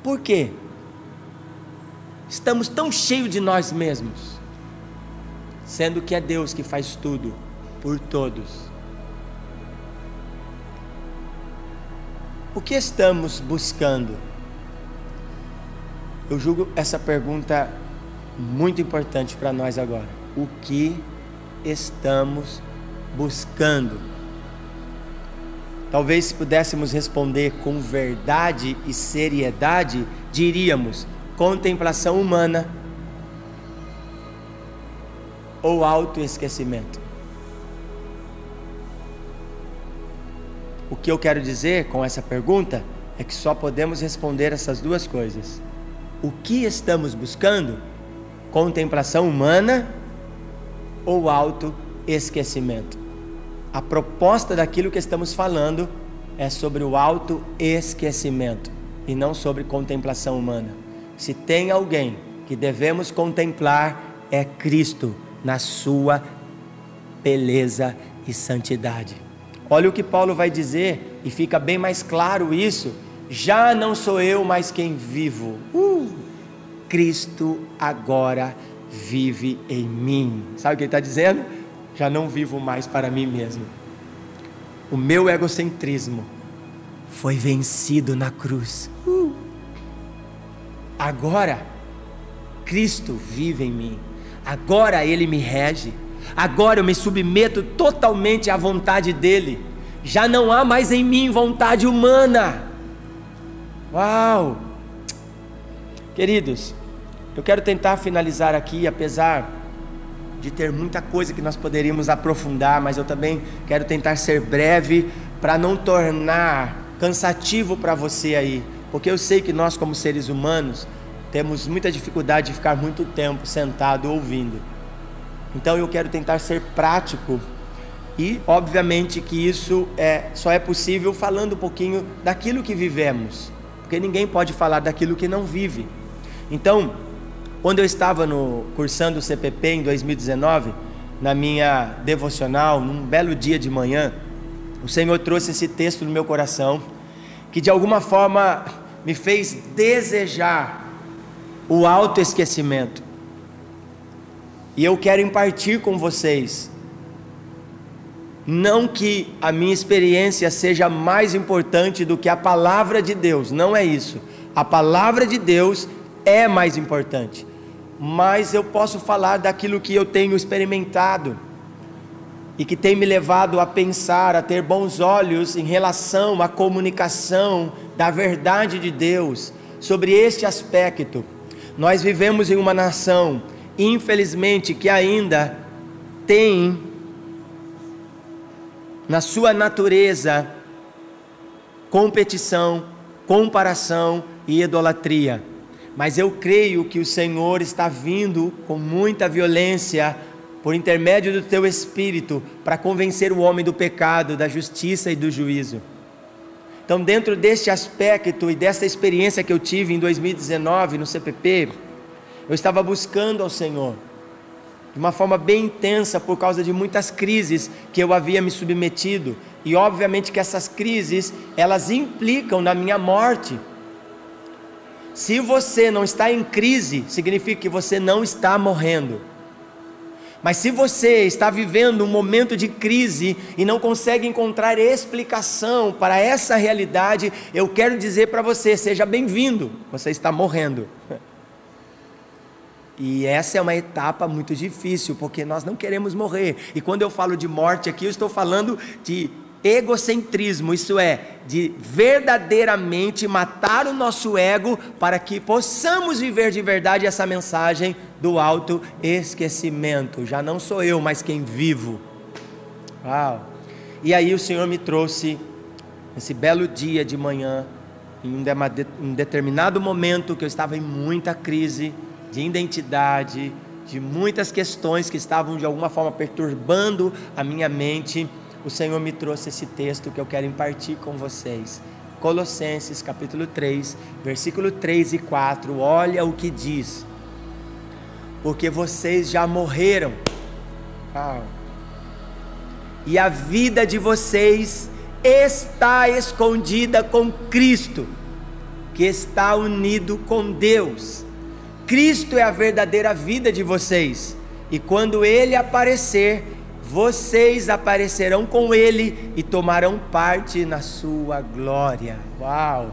Por quê? Estamos tão cheios de nós mesmos, sendo que é Deus que faz tudo por todos. O que estamos buscando? Eu julgo essa pergunta muito importante para nós agora. O que estamos buscando? Talvez se pudéssemos responder com verdade e seriedade, diríamos: contemplação humana ou autoesquecimento. O que eu quero dizer com essa pergunta é que só podemos responder essas duas coisas. O que estamos buscando? Contemplação humana ou autoesquecimento? A proposta daquilo que estamos falando é sobre o autoesquecimento e não sobre contemplação humana. Se tem alguém que devemos contemplar, é Cristo na sua beleza e santidade. Olha o que Paulo vai dizer, e fica bem mais claro isso: já não sou eu mais quem vivo, Cristo agora vive em mim. Sabe o que ele está dizendo? Já não vivo mais para mim mesmo. O meu egocentrismo foi vencido na cruz. Agora Cristo vive em mim. Agora Ele me rege. Agora eu me submeto totalmente à vontade dEle. Já não há mais em mim vontade humana. Uau! Queridos, eu quero tentar finalizar aqui, apesar de ter muita coisa que nós poderíamos aprofundar, mas eu também quero tentar ser breve para não tornar cansativo para você aí, porque eu sei que nós, como seres humanos, temos muita dificuldade de ficar muito tempo sentado ouvindo. Então eu quero tentar ser prático, e obviamente que isso só é possível falando um pouquinho daquilo que vivemos, porque ninguém pode falar daquilo que não vive. Então, quando eu estava cursando o CPP em 2019, na minha devocional, num belo dia de manhã, o Senhor trouxe esse texto no meu coração, que de alguma forma me fez desejar o autoesquecimento. E eu quero impartir com vocês, não que a minha experiência seja mais importante do que a palavra de Deus, não é isso. A palavra de Deus é mais importante, mas eu posso falar daquilo que eu tenho experimentado e que tem me levado a pensar, a ter bons olhos em relação à comunicação da verdade de Deus sobre este aspecto. Nós vivemos em uma nação, infelizmente, que ainda tem na sua natureza competição, comparação e idolatria. Mas eu creio que o Senhor está vindo com muita violência por intermédio do teu Espírito para convencer o homem do pecado, da justiça e do juízo. Então, dentro deste aspecto e dessa experiência que eu tive em 2019 no CPP, eu estava buscando ao Senhor de uma forma bem intensa por causa de muitas crises que eu havia me submetido, e obviamente que essas crises, elas implicam na minha morte. Se você não está em crise, significa que você não está morrendo. Mas se você está vivendo um momento de crise e não consegue encontrar explicação para essa realidade, eu quero dizer para você, seja bem-vindo, você está morrendo. E essa é uma etapa muito difícil, porque nós não queremos morrer. E quando eu falo de morte aqui, eu estou falando de egocentrismo, isso é, de verdadeiramente matar o nosso ego para que possamos viver de verdade essa mensagem do autoesquecimento. Já não sou eu, mas quem vivo. Uau! E aí o Senhor me trouxe esse belo dia de manhã, em um determinado momento que eu estava em muita crise de identidade, de muitas questões que estavam de alguma forma perturbando a minha mente. O Senhor me trouxe esse texto que eu quero impartir com vocês. Colossenses capítulo 3, versículo 3 e 4, olha o que diz: porque vocês já morreram, e a vida de vocês está escondida com Cristo, que está unido com Deus. Cristo é a verdadeira vida de vocês, e quando Ele aparecer, vocês aparecerão com Ele e tomarão parte na sua glória. Uau!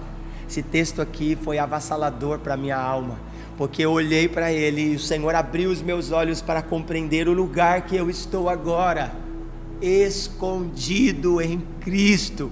Esse texto aqui foi avassalador para a minha alma, porque eu olhei para ele e o Senhor abriu os meus olhos para compreender o lugar que eu estou agora, escondido em Cristo.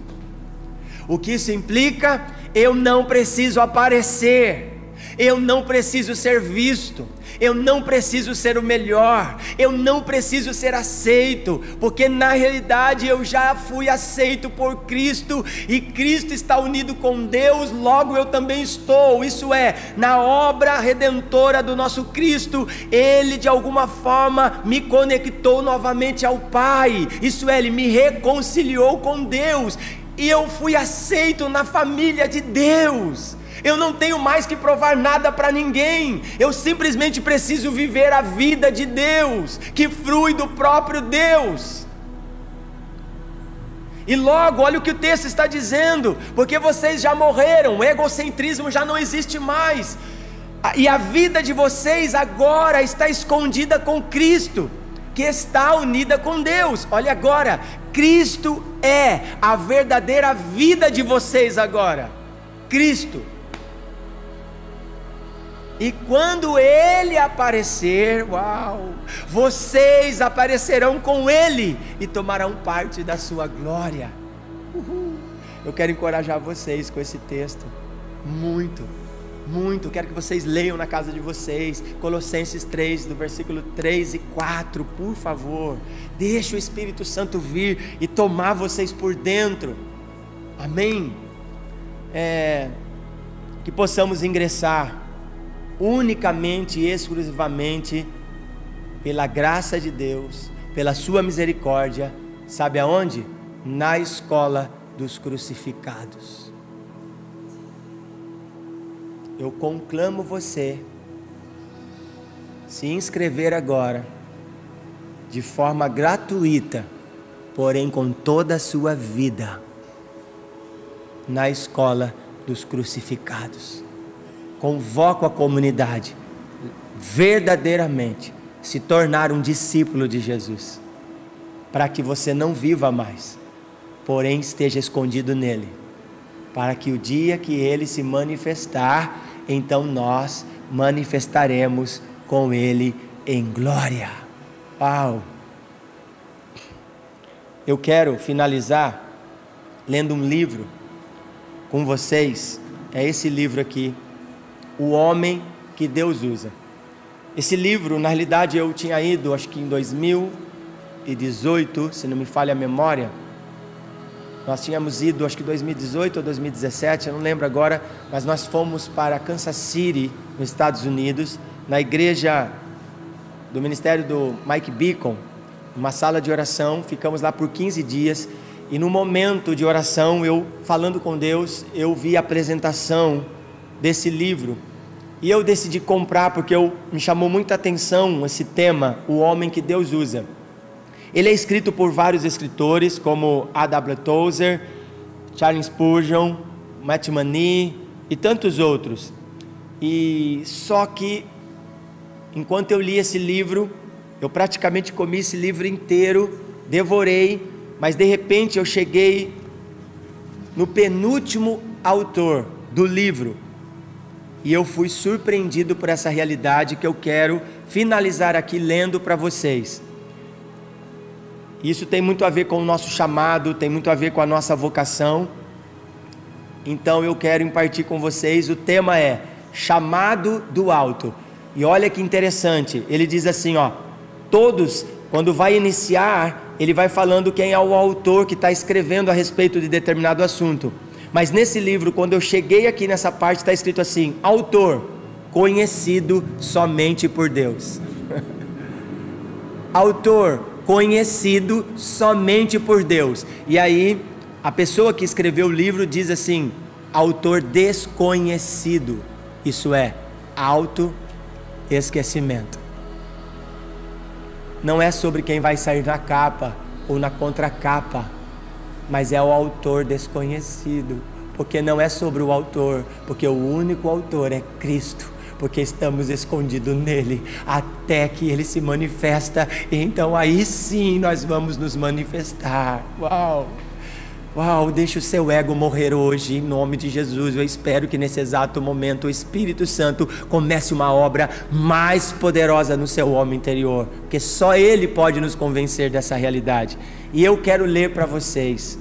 O que isso implica? Eu não preciso aparecer, eu não preciso ser visto, eu não preciso ser o melhor, eu não preciso ser aceito, porque na realidade eu já fui aceito por Cristo, e Cristo está unido com Deus, logo eu também estou. Isso é, na obra redentora do nosso Cristo, Ele de alguma forma me conectou novamente ao Pai, isso é, Ele me reconciliou com Deus, e eu fui aceito na família de Deus. Eu não tenho mais que provar nada para ninguém, eu simplesmente preciso viver a vida de Deus, que flui do próprio Deus. E logo, olha o que o texto está dizendo: porque vocês já morreram, o egocentrismo já não existe mais, e a vida de vocês agora está escondida com Cristo, que está unida com Deus. Olha agora, Cristo é a verdadeira vida de vocês agora, Cristo. E quando Ele aparecer, uau, vocês aparecerão com Ele e tomarão parte da sua glória. Eu quero encorajar vocês com esse texto, muito, muito. Quero que vocês leiam na casa de vocês, Colossenses 3, do versículo 3 e 4, por favor. Deixe o Espírito Santo vir e tomar vocês por dentro, amém? Que possamos ingressar unicamente e exclusivamente pela graça de Deus, pela sua misericórdia, sabe aonde? Na escola dos crucificados. eu conclamo você se inscrever agora, de forma gratuita, porém com toda a sua vida, na escola dos crucificados. Convoco a comunidade verdadeiramente se tornar um discípulo de Jesus, para que você não viva mais, porém esteja escondido nele, para que o dia que ele se manifestar, então nós manifestaremos com ele em glória. Uau! Eu quero finalizar lendo um livro com vocês. É esse livro aqui, O Homem que Deus Usa. Esse livro, na realidade, eu tinha ido, acho que em 2018, se não me falha a memória. Nós tínhamos ido, acho que 2018 ou 2017, eu não lembro agora, mas nós fomos para Kansas City, nos Estados Unidos, na igreja do ministério do Mike Beacon, uma sala de oração. Ficamos lá por 15 dias, e no momento de oração, eu falando com Deus, eu vi a apresentação desse livro, e eu decidi comprar, porque me chamou muita atenção esse tema, O Homem que Deus Usa. Ele é escrito por vários escritores, como A.W. Tozer, Charles Spurgeon, Matt Manee e tantos outros. E só que, enquanto eu li esse livro, eu praticamente comi esse livro inteiro, devorei, mas de repente eu cheguei no penúltimo autor do livro, e eu fui surpreendido por essa realidade que eu quero finalizar aqui lendo para vocês. Isso tem muito a ver com o nosso chamado, tem muito a ver com a nossa vocação. Então eu quero impartir com vocês, o tema é chamado do alto. E olha que interessante, ele diz assim, todos, quando vai iniciar, ele vai falando quem é o autor que está escrevendo a respeito de determinado assunto. Mas nesse livro, quando eu cheguei aqui nessa parte, está escrito assim, autor, conhecido somente por Deus. Autor, conhecido somente por Deus. E aí, a pessoa que escreveu o livro diz assim, autor desconhecido. Isso é, autoesquecimento. Não é sobre quem vai sair na capa ou na contracapa, mas é o autor desconhecido, porque não é sobre o autor, porque o único autor é Cristo, porque estamos escondidos nele, até que ele se manifesta, e então aí sim nós vamos nos manifestar. Uau! Uau, deixa o seu ego morrer hoje, em nome de Jesus. Eu espero que nesse exato momento o Espírito Santo comece uma obra mais poderosa no seu homem interior, porque só Ele pode nos convencer dessa realidade. E eu quero ler para vocês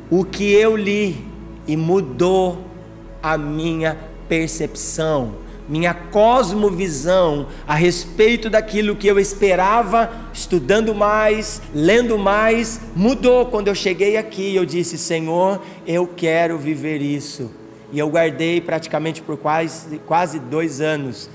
o que eu li e mudou a minha percepção, minha cosmovisão a respeito daquilo que eu esperava, estudando mais, lendo mais, mudou. Quando eu cheguei aqui, eu disse, Senhor, eu quero viver isso. E eu guardei praticamente por quase 2 anos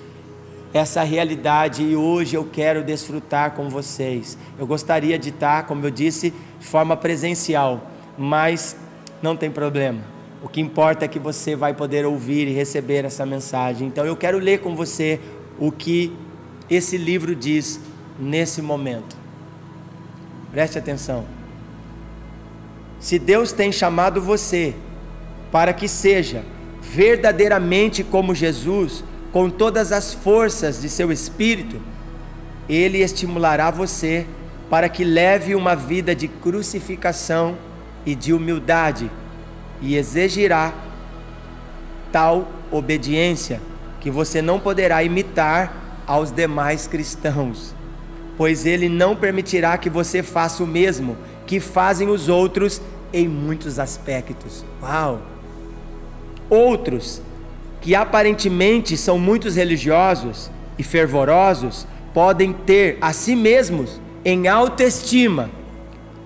essa realidade, e hoje eu quero desfrutar com vocês. Eu gostaria de estar, como eu disse, de forma presencial, mas não tem problema. O que importa é que você vai poder ouvir e receber essa mensagem. Então eu quero ler com você o que esse livro diz nesse momento. Preste atenção. Se Deus tem chamado você para que seja verdadeiramente como Jesus, com todas as forças de seu espírito, Ele estimulará você para que leve uma vida de crucificação e de humildade, e exigirá tal obediência que você não poderá imitar aos demais cristãos, pois Ele não permitirá que você faça o mesmo que fazem os outros em muitos aspectos. Uau! Outros que aparentemente são muito religiosos e fervorosos podem ter a si mesmos em autoestima,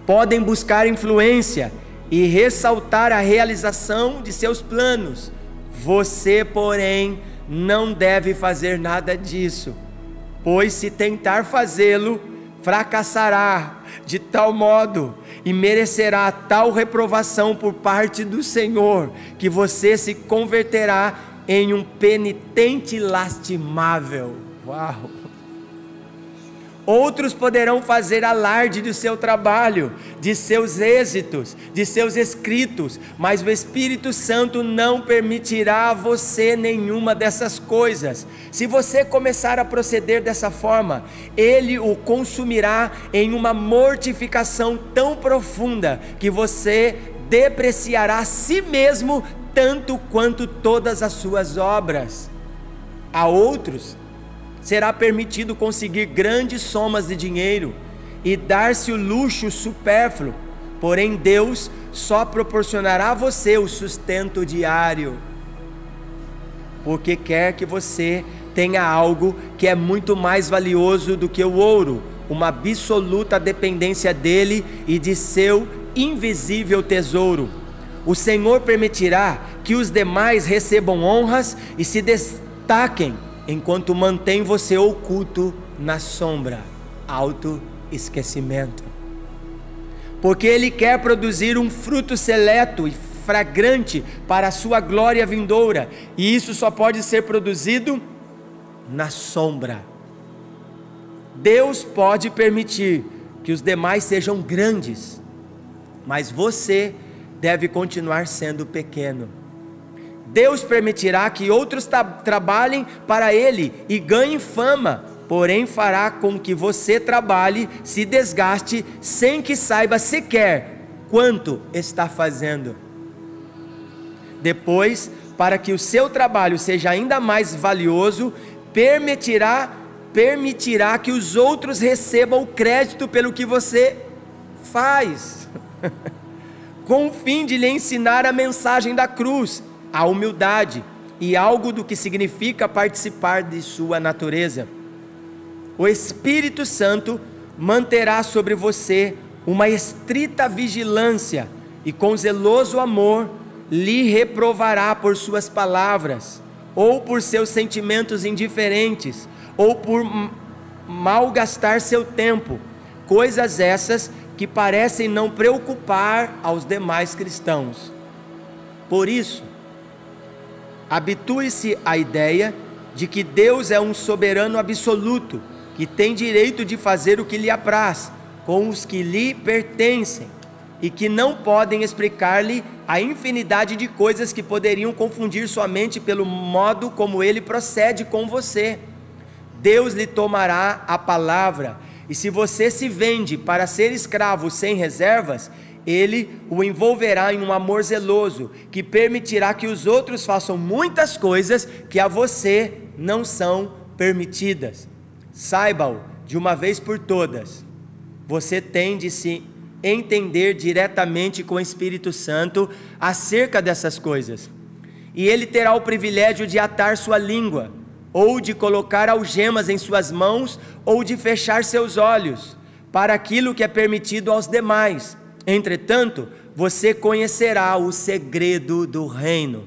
podem buscar influência e ressaltar a realização de seus planos. Você, porém, não deve fazer nada disso, pois se tentar fazê-lo, fracassará de tal modo e merecerá tal reprovação por parte do Senhor, que você se converterá em um penitente lastimável. Uau! Outros poderão fazer alarde do seu trabalho, de seus êxitos, de seus escritos, mas o Espírito Santo não permitirá a você nenhuma dessas coisas. Se você começar a proceder dessa forma, Ele o consumirá em uma mortificação tão profunda, que você depreciará a si mesmo tanto quanto todas as suas obras. A outros será permitido conseguir grandes somas de dinheiro e dar-se o luxo supérfluo, porém Deus só proporcionará a você o sustento diário, porque quer que você tenha algo que é muito mais valioso do que o ouro, uma absoluta dependência dele e de seu invisível tesouro. O Senhor permitirá que os demais recebam honras e se destaquem, enquanto mantém você oculto na sombra, autoesquecimento. Porque Ele quer produzir um fruto seleto e fragrante para a sua glória vindoura, e isso só pode ser produzido na sombra. Deus pode permitir que os demais sejam grandes, mas você deve continuar sendo pequeno. Deus permitirá que outros trabalhem para Ele e ganhem fama, porém fará com que você trabalhe, se desgaste, sem que saiba sequer quanto está fazendo. Depois, para que o seu trabalho seja ainda mais valioso, permitirá que os outros recebam o crédito pelo que você faz, com o fim de lhe ensinar a mensagem da cruz, a humildade e algo do que significa participar de sua natureza. O Espírito Santo manterá sobre você uma estrita vigilância e com zeloso amor lhe reprovará por suas palavras, ou por seus sentimentos indiferentes, ou por malgastar seu tempo, coisas essas que parecem não preocupar aos demais cristãos. Por isso, habitue-se à ideia de que Deus é um soberano absoluto, que tem direito de fazer o que lhe apraz, com os que lhe pertencem, e que não podem explicar-lhe a infinidade de coisas que poderiam confundir sua mente pelo modo como Ele procede com você. Deus lhe tomará a palavra, e se você se vende para ser escravo sem reservas, Ele o envolverá em um amor zeloso, que permitirá que os outros façam muitas coisas que a você não são permitidas. Saiba-o de uma vez por todas. Você tem de se entender diretamente com o Espírito Santo acerca dessas coisas, e Ele terá o privilégio de atar sua língua, ou de colocar algemas em suas mãos, ou de fechar seus olhos, para aquilo que é permitido aos demais. Entretanto, você conhecerá o segredo do reino.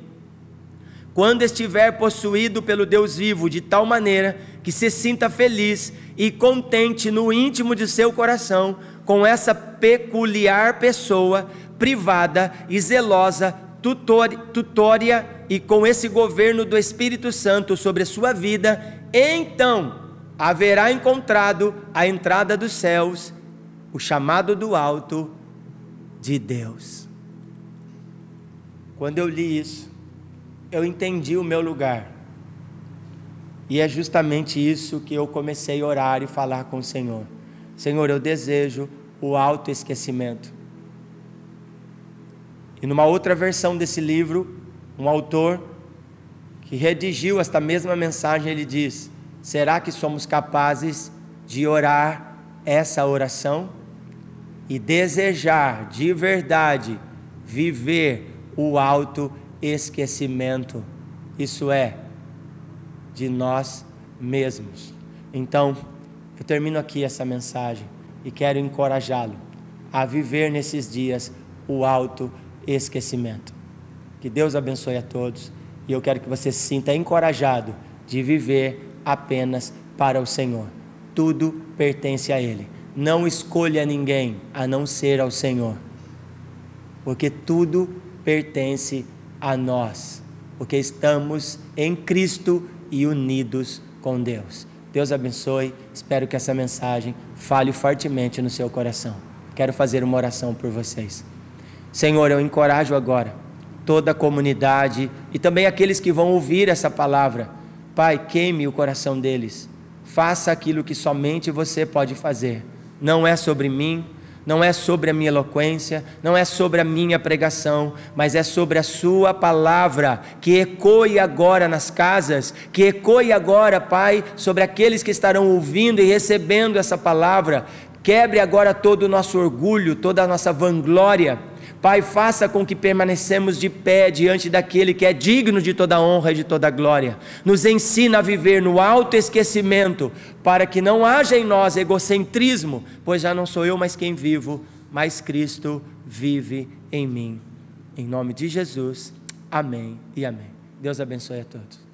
Quando estiver possuído pelo Deus vivo de tal maneira que se sinta feliz e contente no íntimo de seu coração com essa peculiar pessoa, privada e zelosa, tutória, e com esse governo do Espírito Santo sobre a sua vida, então haverá encontrado a entrada dos céus, o chamado do alto de Deus. Quando eu li isso, eu entendi o meu lugar, e é justamente isso que eu comecei a orar e falar com o Senhor. Senhor, eu desejo o autoesquecimento. E numa outra versão desse livro, um autor que redigiu esta mesma mensagem, ele diz: será que somos capazes de orar essa oração e desejar de verdade viver o autoesquecimento, isso é, de nós mesmos? Então, eu termino aqui essa mensagem e quero encorajá-lo a viver nesses dias o autoesquecimento. Que Deus abençoe a todos, e eu quero que você se sinta encorajado de viver apenas para o Senhor. Tudo pertence a Ele. Não escolha ninguém a não ser ao Senhor, porque tudo pertence a nós. porque estamos em Cristo e unidos com Deus. Deus abençoe, espero que essa mensagem fale fortemente no seu coração. Quero fazer uma oração por vocês. Senhor, eu encorajo agora toda a comunidade e também aqueles que vão ouvir essa palavra. Pai, queime o coração deles. Faça aquilo que somente você pode fazer. Não é sobre mim, não é sobre a minha eloquência, não é sobre a minha pregação, mas é sobre a sua palavra, que ecoe agora nas casas, que ecoe agora, Pai, sobre aqueles que estarão ouvindo e recebendo essa palavra. Quebre agora todo o nosso orgulho, toda a nossa vanglória. Pai, faça com que permanecemos de pé diante daquele que é digno de toda honra e de toda glória. Nos ensina a viver no autoesquecimento, para que não haja em nós egocentrismo, pois já não sou eu mais quem vivo, mas Cristo vive em mim. Em nome de Jesus, amém e amém. Deus abençoe a todos.